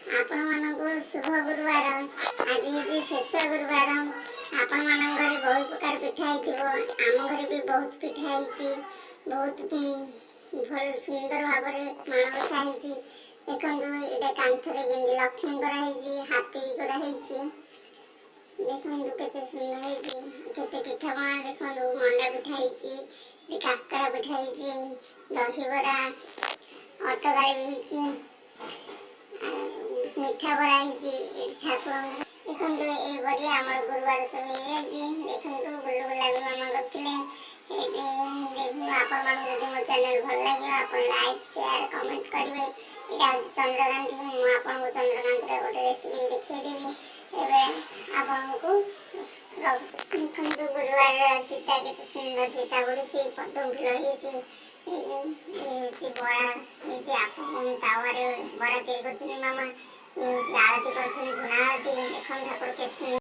ଆପଣମାନଙ୍କୁ ଶୁଭ ଗୁରୁବାର। ଆଜି ହେଉଛି ଶେଷ ଗୁରୁବାର। ଆପଣମାନଙ୍କ ଘରେ ବହୁତ ପ୍ରକାର ପିଠା ହେଇଥିବ। ଆମ ଘରେ ବି ବହୁତ ପିଠା ହେଇଛି। ବହୁତ ଭଲ ସୁନ୍ଦର ଭାବରେ ମାଣବସା ହେଇଛି। ଦେଖନ୍ତୁ ଏଇଟା କାନ୍ଥରେ କେମିତି ଲକ୍ଷ୍ମୀ କରାହେଇଛି, ହାତୀ ବି କରାହେଇଛି। ଦେଖନ୍ତୁ କେତେ ସୁନ୍ଦର ହେଇଛି। କେତେ ପିଠାପଣା ଦେଖନ୍ତୁ, ମଣ୍ଡା ପିଠା ହେଇଛି, କାକରା ପିଠା ହେଇଛି, ଦହିବରା, ଅଟକାଳି ବି ହେଇଛି, ମିଠା ବରା ହେଇଛି। ଠାକୁରଙ୍କୁ ଦେଖନ୍ତୁ ଏଇପରି ଆମର ଗୁରୁବାର ସବୁ ହେଇଯାଇଛି। ଦେଖନ୍ତୁ ଗୁଲୁଗୁଲା ବି ମାମା କରିଥିଲେ। ଏଇଠି ଦେଖନ୍ତୁ ଆପଣମାନଙ୍କୁ ଯଦି ମୋ ଚ୍ୟାନେଲ ଭଲ ଲାଗିବ ଆପଣ ଲାଇକ୍ ସେୟାର କମେଣ୍ଟ କରିବେ। ଏଇଟା ହେଉଛି ଚନ୍ଦ୍ରକାନ୍ତି। ମୁଁ ଆପଣଙ୍କୁ ଚନ୍ଦ୍ରକାନ୍ତିର ଗୋଟେ ରେସିପି ଦେଖେଇଦେବି। ଏବେ ଆପଣଙ୍କୁ ଦେଖନ୍ତୁ ଗୁରୁବାରର ଚିତା କେତେ ସୁନ୍ଦର ଚିତା ପଡ଼ିଛି, ପଦ୍ମ ଫୁଲ ହେଇଛି। ହେଉଛି ବରା ହେଇଛି। ତାୱାରେ ବରା ତିଆରି କରୁଛନ୍ତି ମାମା। ଇଏ ହେଉଛି ଆଳତି କରୁଛନ୍ତି, ଝୁଣା ଆଳତି। ଦେଖନ୍ତୁ ଠାକୁର କେତେ ସୁନ୍ଦର।